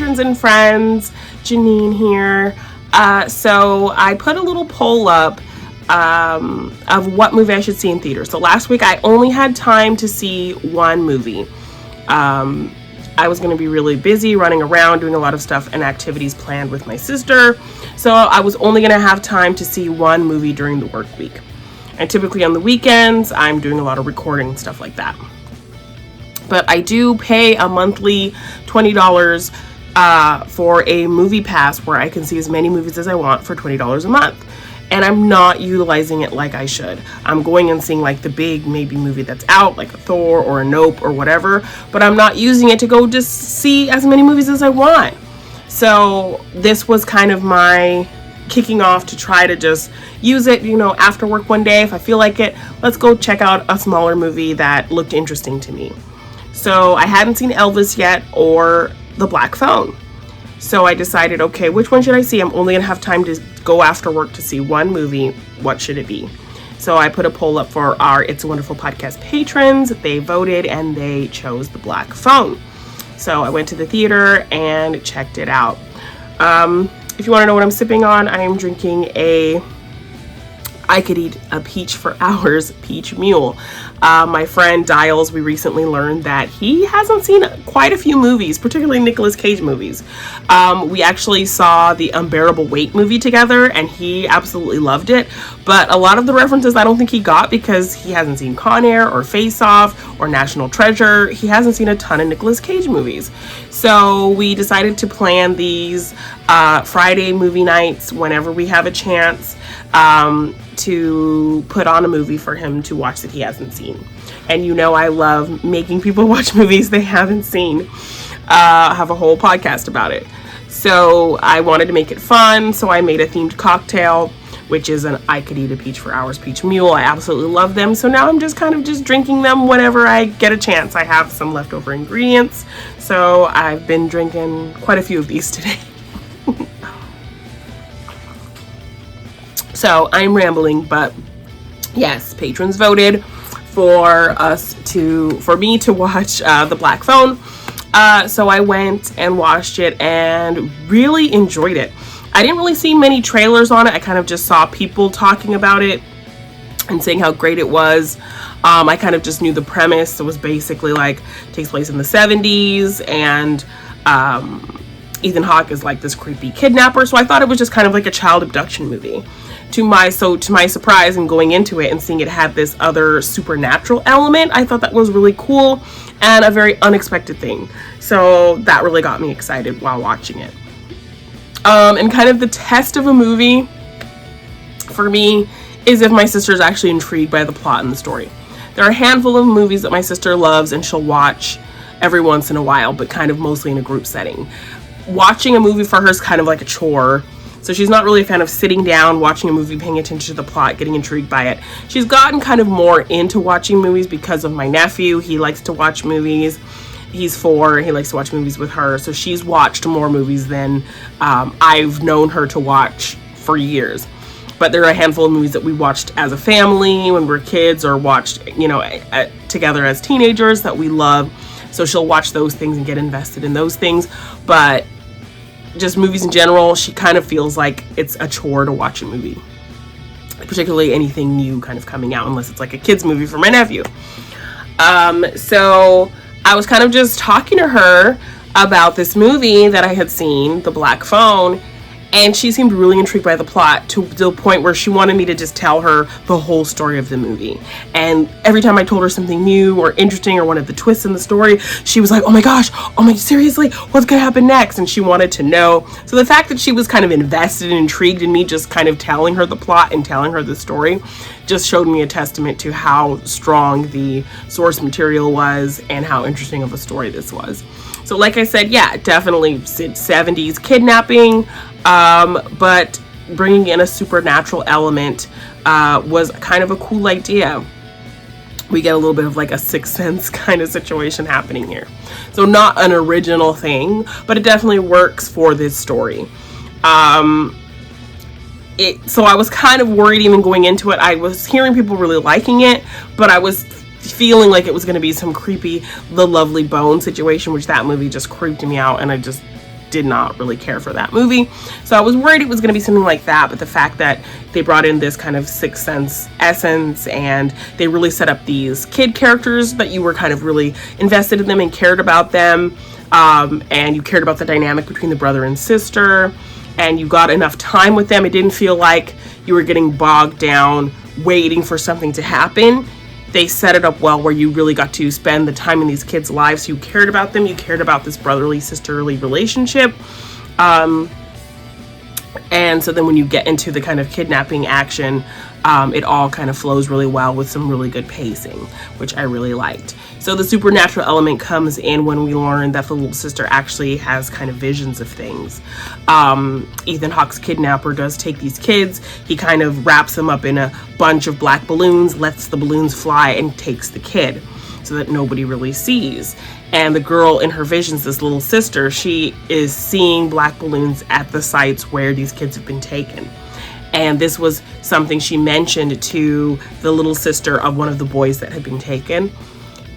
patrons and friends. Janine here. So I put a little poll up of what movie I should see in theaters. So last week I only had time to see one movie. I was going to be really busy running around doing a lot of stuff and activities planned with my sister. So I was only going to have time to see one movie during the work week. And typically on the weekends, I'm doing a lot of recording and stuff like that. But I do pay a monthly $20 for a movie pass where I can see as many movies as I want for $20 a month. And I'm not utilizing it like I should. I'm going and seeing like the big maybe movie that's out, like a Thor or a Nope or whatever, but I'm not using it to go just see as many movies as I want. So this was kind of my kicking off to try to just use it, you know, after work one day. If I feel like it, let's go check out a smaller movie that looked interesting to me. So I hadn't seen Elvis yet or The Black Phone. So I decided, okay, which one should I see? I'm only gonna have time to go after work to see one movie. What should it be? So I put a poll up for our It's a Wonderful Podcast patrons. They voted and they chose The Black Phone. So I went to the theater and checked it out. If you want to know what I'm sipping on, I am drinking I could eat a peach for hours peach mule. My friend Dials, we recently learned that he hasn't seen quite a few movies, particularly Nicolas Cage movies. We actually saw the Unbearable Weight movie together and he absolutely loved it. But a lot of the references I don't think he got because he hasn't seen Con Air or Face Off or National Treasure. He hasn't seen a ton of Nicolas Cage movies. So we decided to plan these Friday movie nights whenever we have a chance to put on a movie for him to watch that he hasn't seen. And you know I love making people watch movies they haven't seen. I have a whole podcast about it. So I wanted to make it fun, so I made a themed cocktail, which is an I could eat a peach for hours peach mule. I absolutely love them. So now I'm just kind of just drinking them whenever I get a chance. I have some leftover ingredients. So I've been drinking quite a few of these today. So I'm rambling, but yes, patrons voted for me to watch The Black Phone. So I went and watched it and really enjoyed it. I didn't really see many trailers on it. I kind of just saw people talking about it and saying how great it was. I kind of just knew the premise. It was basically like takes place in the 70s and Ethan Hawke is like this creepy kidnapper. So I thought it was just kind of like a child abduction movie. To my surprise and going into it and seeing it had this other supernatural element, I thought that was really cool and a very unexpected thing. So that really got me excited while watching it. And kind of the test of a movie for me is if my sister's actually intrigued by the plot and the story. There are a handful of movies that my sister loves and she'll watch every once in a while, but kind of mostly in a group setting. Watching a movie for her is kind of like a chore. So she's not really a fan of sitting down, watching a movie, paying attention to the plot, getting intrigued by it. She's gotten kind of more into watching movies because of my nephew. He likes to watch movies. He's 4. He likes to watch movies with her. So she's watched more movies than I've known her to watch for years. But there are a handful of movies that we watched as a family when we were kids or watched, you know, together as teenagers that we love. So she'll watch those things and get invested in those things. But just movies in general, she kind of feels like it's a chore to watch a movie, particularly anything new kind of coming out, unless it's like a kid's movie for my nephew. So I was kind of just talking to her about this movie that I had seen, The Black Phone, and she seemed really intrigued by the plot to the point where she wanted me to just tell her the whole story of the movie. And every time I told her something new or interesting or one of the twists in the story, she was like, oh my gosh, seriously, what's gonna happen next? And she wanted to know. So the fact that she was kind of invested and intrigued in me just kind of telling her the plot and telling her the story just showed me a testament to how strong the source material was and how interesting of a story this was. So like I said, yeah, definitely 70s kidnapping, but bringing in a supernatural element was kind of a cool idea. We get a little bit of like a Sixth Sense kind of situation happening here. So not an original thing, but it definitely works for this story. So I was kind of worried even going into it. I was hearing people really liking it, but I was feeling like it was going to be some creepy The Lovely Bone situation, which that movie just creeped me out, and I just did not really care for that movie. So I was worried it was going to be something like that, but the fact that they brought in this kind of Sixth Sense essence, and they really set up these kid characters that you were kind of really invested in them and cared about them, and you cared about the dynamic between the brother and sister, and you got enough time with them. It didn't feel like you were getting bogged down waiting for something to happen. They set it up well where you really got to spend the time in these kids' lives. You cared about them. You cared about this brotherly, sisterly relationship. And so then when you get into the kind of kidnapping action, it all kind of flows really well with some really good pacing, which I really liked. So the supernatural element comes in when we learn that the little sister actually has kind of visions of things. Ethan Hawke's kidnapper does take these kids. He kind of wraps them up in a bunch of black balloons, lets the balloons fly, and takes the kid so that nobody really sees. And the girl in her visions, this little sister, she is seeing black balloons at the sites where these kids have been taken. And this was something she mentioned to the little sister of one of the boys that had been taken.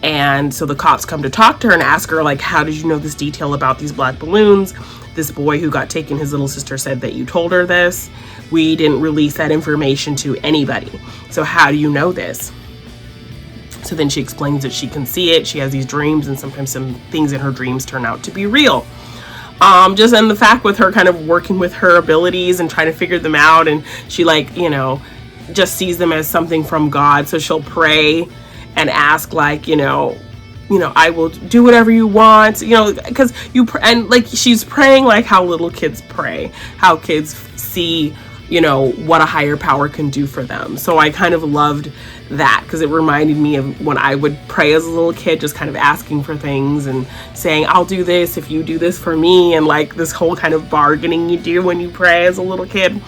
And so the cops come to talk to her and ask her, like, how did you know this detail about these black balloons? This boy who got taken, his little sister said that you told her this. We didn't release that information to anybody. So how do you know this? So then she explains that she can see it. She has these dreams, and sometimes some things in her dreams turn out to be real. Just and the fact with her kind of working with her abilities and trying to figure them out, and she, like, you know, just sees them as something from God. So she'll pray and ask, like, you know, I will do whatever you want, you know, because and like she's praying like how little kids pray, how kids see, you know, what a higher power can do for them. So I kind of loved that because it reminded me of when I would pray as a little kid, just kind of asking for things and saying, I'll do this if you do this for me, and like this whole kind of bargaining you do when you pray as a little kid.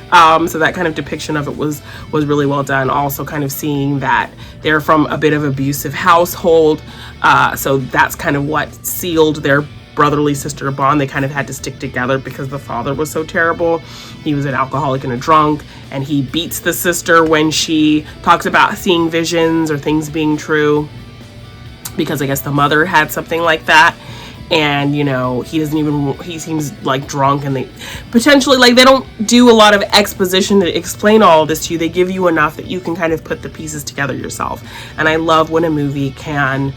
So that kind of depiction of it was really well done. Also kind of seeing that they're from a bit of abusive household. So that's kind of what sealed their brotherly sister bond. They kind of had to stick together because the father was so terrible. He was an alcoholic and a drunk, and he beats the sister when she talks about seeing visions or things being true, because I guess the mother had something like that. And, you know, he seems like drunk, and they potentially, like, they don't do a lot of exposition to explain all of this to you. They give you enough that you can kind of put the pieces together yourself. And I love when a movie can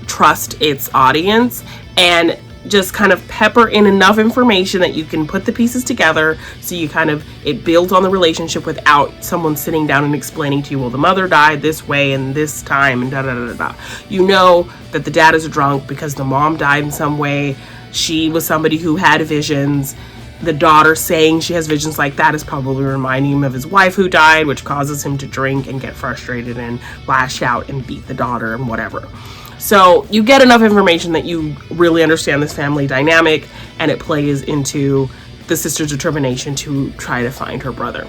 trust its audience and just kind of pepper in enough information that you can put the pieces together, so you kind of, it builds on the relationship without someone sitting down and explaining to you, well, the mother died this way and this time and da da da da. You know that the dad is a drunk because the mom died in some way. She was somebody who had visions. The daughter saying she has visions like that is probably reminding him of his wife who died, which causes him to drink and get frustrated and lash out and beat the daughter and whatever. So you get enough information that you really understand this family dynamic, and it plays into the sister's determination to try to find her brother.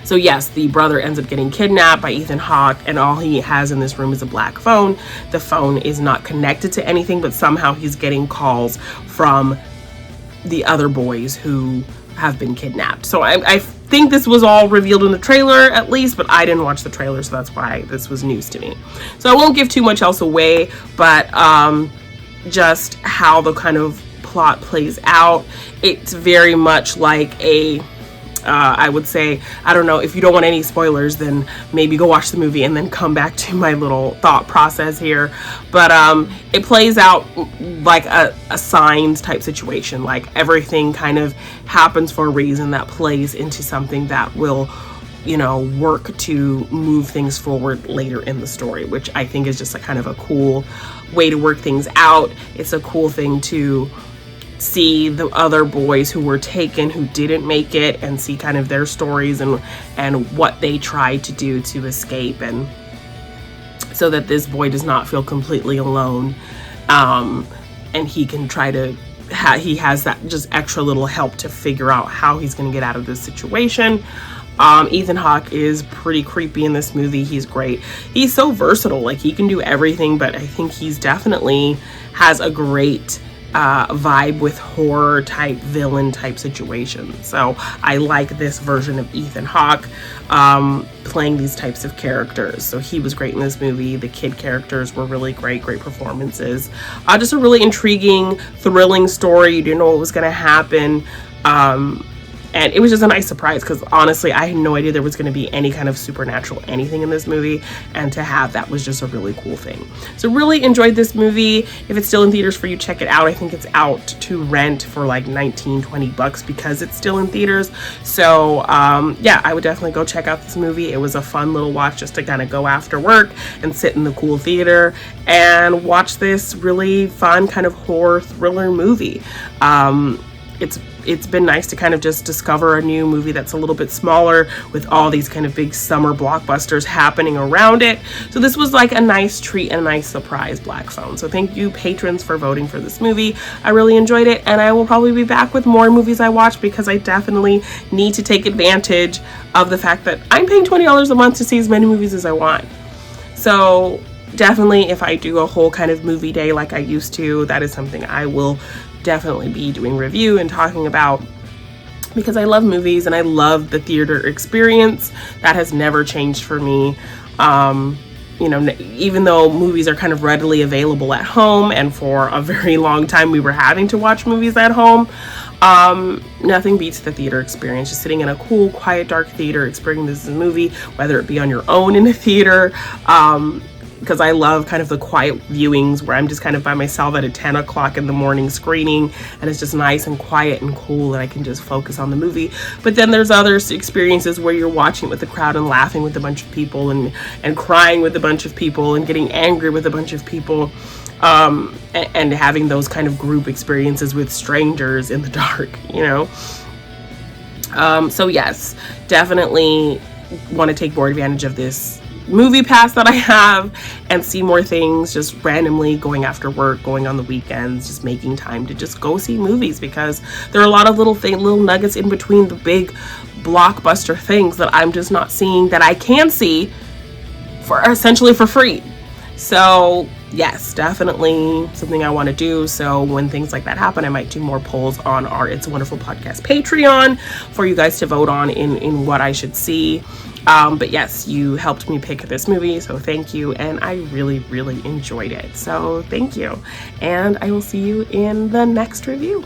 So yes, the brother ends up getting kidnapped by Ethan Hawke, and all he has in this room is a black phone. The phone is not connected to anything, but somehow he's getting calls from the other boys who have been kidnapped. So I think this was all revealed in the trailer at least, but I didn't watch the trailer, so that's why this was news to me. So I won't give too much else away, but just how the kind of plot plays out, it's very much like a I would say, I don't know, if you don't want any spoilers, then maybe go watch the movie and then come back to my little thought process here. But it plays out like a signs type situation, like everything kind of happens for a reason that plays into something that will, you know, work to move things forward later in the story, which I think is just a kind of a cool way to work things out. It's a cool thing to see the other boys who were taken, who didn't make it, and see kind of their stories and what they tried to do to escape, and so that this boy does not feel completely alone, and he can try to he has that just extra little help to figure out how he's going to get out of this situation. Ethan Hawke is pretty creepy in this movie. He's great. He's so versatile, like he can do everything, but I think he's definitely has a great vibe with horror type, villain type situations. So I like this version of Ethan Hawke playing these types of characters. So he was great in this movie. The kid characters were really great performances. Just a really intriguing, thrilling story. You didn't know what was going to happen. And it was just a nice surprise, because honestly, I had no idea there was going to be any kind of supernatural anything in this movie, and to have that was just a really cool thing. So really enjoyed this movie. If it's still in theaters for you, check it out. I think it's out to rent for like 19-20 bucks because it's still in theaters. So yeah, I would definitely go check out this movie. It was a fun little watch just to kind of go after work and sit in the cool theater and watch this really fun kind of horror thriller movie. It's been nice to kind of just discover a new movie that's a little bit smaller with all these kind of big summer blockbusters happening around it. So this was like a nice treat and a nice surprise, Black Phone. So thank you, patrons, for voting for this movie. I really enjoyed it, and I will probably be back with more movies I watch, because I definitely need to take advantage of the fact that I'm paying $20 a month to see as many movies as I want. So definitely, if I do a whole kind of movie day like I used to, that is something I will definitely be doing review and talking about, because I love movies and I love the theater experience. That has never changed for me. You know, even though movies are kind of readily available at home, and for a very long time we were having to watch movies at home, nothing beats the theater experience. Just sitting in a cool, quiet, dark theater, experiencing this movie, whether it be on your own in a theater, because I love kind of the quiet viewings where I'm just kind of by myself at a 10 o'clock in the morning screening, and it's just nice and quiet and cool, and I can just focus on the movie. But then there's other experiences where you're watching it with the crowd and laughing with a bunch of people, and crying with a bunch of people, and getting angry with a bunch of people, and having those kind of group experiences with strangers in the dark, you know. So yes, definitely want to take more advantage of this movie pass that I have and see more things, just randomly going after work, going on the weekends, just making time to just go see movies, because there are a lot of little nuggets in between the big blockbuster things that I'm just not seeing, that I can see for essentially for free. So yes, definitely something I want to do. So when things like that happen, I might do more polls on our It's a Wonderful Podcast Patreon for you guys to vote on in what I should see. But yes, you helped me pick this movie, so thank you, and I really, really enjoyed it. So thank you, and I will see you in the next review.